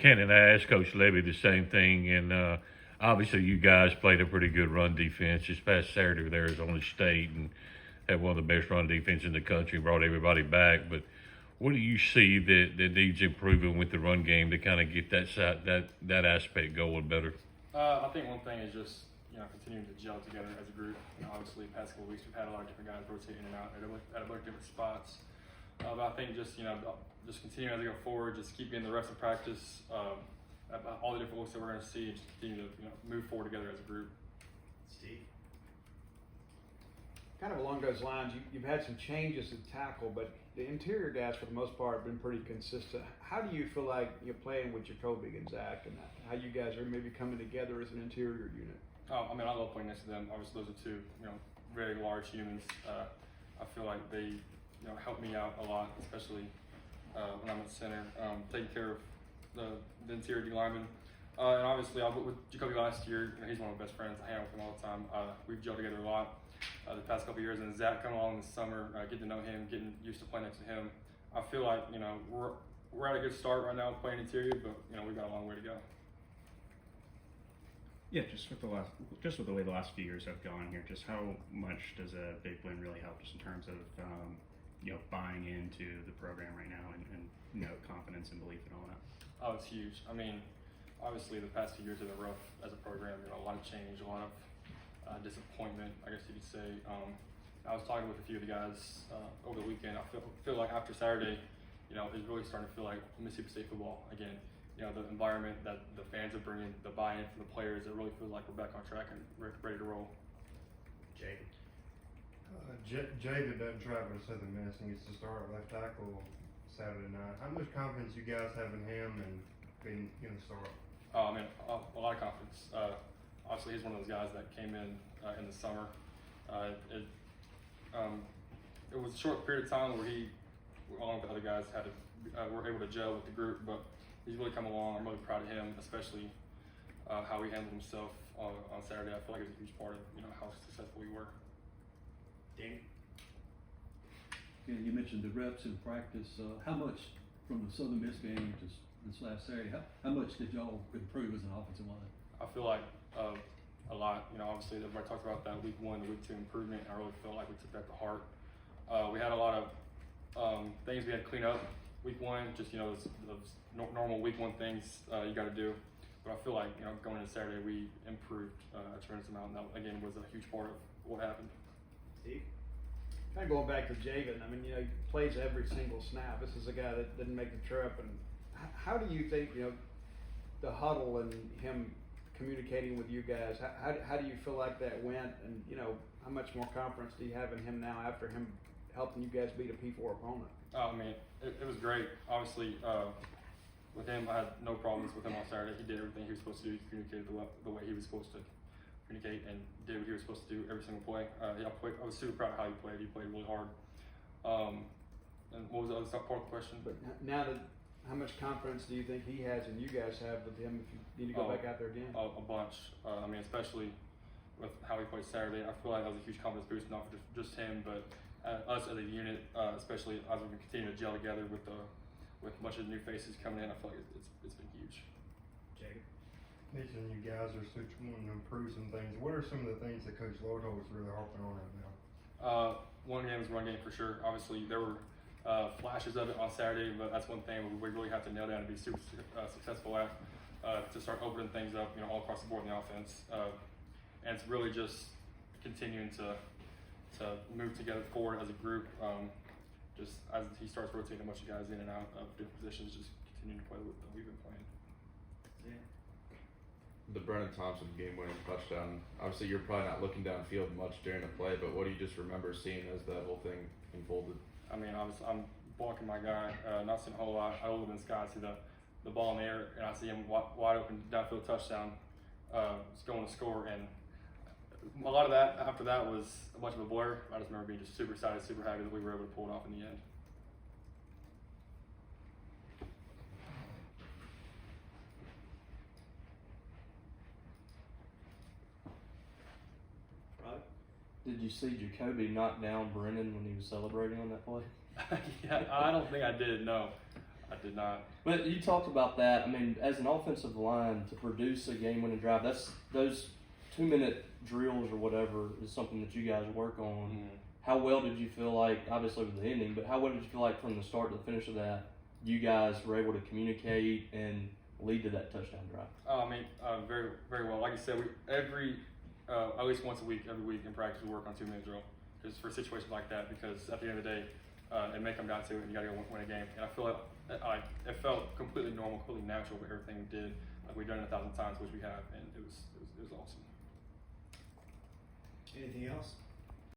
Canon, I asked Coach Levy the same thing, and obviously you guys played a pretty good run defense this past Saturday with Arizona State and had one of the best run defense in the country, brought everybody back. But what do you see that needs improving with the run game to kind of get that aspect going better? I think one thing is just continuing to gel together as a group. Obviously, the past couple of weeks we've had a lot of different guys rotate in and out at a lot of different spots. But I think just just continuing as we go forward, just keep getting the rest of practice, about all the different looks that we're going to see, and just continue to move forward together as a group. Steve. Kind of along those lines, you've had some changes in tackle, but the interior guys, for the most part, have been pretty consistent. How do you feel like you're playing with Jacoby and Zach, and how you guys are maybe coming together as an interior unit? I mean, I love playing next to them. Obviously, those are two, very large humans. I feel like they, help me out a lot, especially when I'm at center, taking care of the interior D lineman. And obviously, I was with Jacoby last year. He's one of my best friends. I hang out with him all the time. We've gelled together a lot the past couple of years. And Zach coming along this summer, getting to know him, getting used to playing next to him. I feel like we're at a good start right now playing interior, but we've got a long way to go. Yeah, just with the way the last few years have gone here, just how much does a big win really help, just in terms of buying into the program right now and confidence and belief and all that? Oh, it's huge. I mean, obviously the past few years have been rough as a program. A lot of change, a lot of disappointment, I guess you could say. I was talking with a few of the guys over the weekend. I feel like after Saturday, it's really starting to feel like Mississippi State football again. The environment that the fans are bringing, the buy-in from the players, it really feels like we're back on track and ready to roll. Jacob. Jacob doesn't travel to Southern Miss and gets to start at left tackle Saturday night. How much confidence you guys have in him and being going to start? I mean, a lot of confidence. Obviously, he's one of those guys that came in the summer. It was a short period of time where he, along with the other guys, were able to gel with the group, but he's really come along. I'm really proud of him, especially how he handled himself on Saturday. I feel like it was a huge part of how successful we were. Danny. Yeah, you mentioned the reps in practice. How much from the Southern Miss game to this last Saturday? How much did y'all improve as an offensive line? I feel like a lot. Obviously, everybody talked about that week 1 to week 2 improvement. I really felt like we took that to heart. We had a lot of things we had to clean up week 1. Just those normal week 1 things you got to do. But I feel like going into Saturday we improved a tremendous amount, and that again was a huge part of what happened. Steve? Kind of going back to Javen, I mean, he plays every single snap. This is a guy that didn't make the trip. And how do you think, the huddle and him communicating with you guys, how do you feel like that went? And, how much more confidence do you have in him now after him helping you guys beat a P4 opponent? I mean, it was great. Obviously, with him, I had no problems with him on Saturday. He did everything he was supposed to do. He communicated the way he was supposed to communicate and did what he was supposed to do every single play. I was super proud of how he played. He played really hard. And what was the other part of the question? But now how much confidence do you think he has and you guys have with him if you need to go back out there again? A bunch. I mean, especially with how he played Saturday. I feel like that was a huge confidence boost, not for just him, but us as a unit, especially as we continue to gel together with a bunch of new faces coming in. I feel like it's been huge. Jacob. Mentioning you guys are wanting to improve some things. What are some of the things that Coach Lodeholt is really harping on right now? One game is run game for sure. Obviously, there were flashes of it on Saturday, but that's one thing we really have to nail down and be super successful at to start opening things up, all across the board in the offense. And it's really just continuing to move together forward as a group. Just as he starts rotating a bunch of guys in and out of different positions, just continuing to play with that we've been playing. Yeah. The Brennan Thompson game-winning touchdown. Obviously, you're probably not looking downfield much during the play, but what do you just remember seeing as that whole thing unfolded? I mean, I'm blocking my guy, not seeing a whole lot. I look in the sky, see the ball in the air, and I see him wide open downfield touchdown. It's going to score, and a lot of that after that was a bunch of a blur. I just remember being just super excited, super happy that we were able to pull it off in the end. Did you see Jacoby knock down Brennan when he was celebrating on that play? Yeah, I don't think I did. No, I did not. But you talked about that. I mean, as an offensive line, to produce a game-winning drive, that's those 2-minute drills or whatever is something that you guys work on. Mm. How well did you feel like, obviously with the ending, but how well did you feel like from the start to the finish of that, you guys were able to communicate and lead to that touchdown drive? I mean, very, very well. Like I said, we at least once a week, every week in practice, we work on 2-minute drill, just for situations like that. Because at the end of the day, it may come down to it, and you got to go win a game. And I feel like it felt completely normal, completely natural with everything we did, like we've done it 1,000 times, which we have, and it was awesome. Anything else?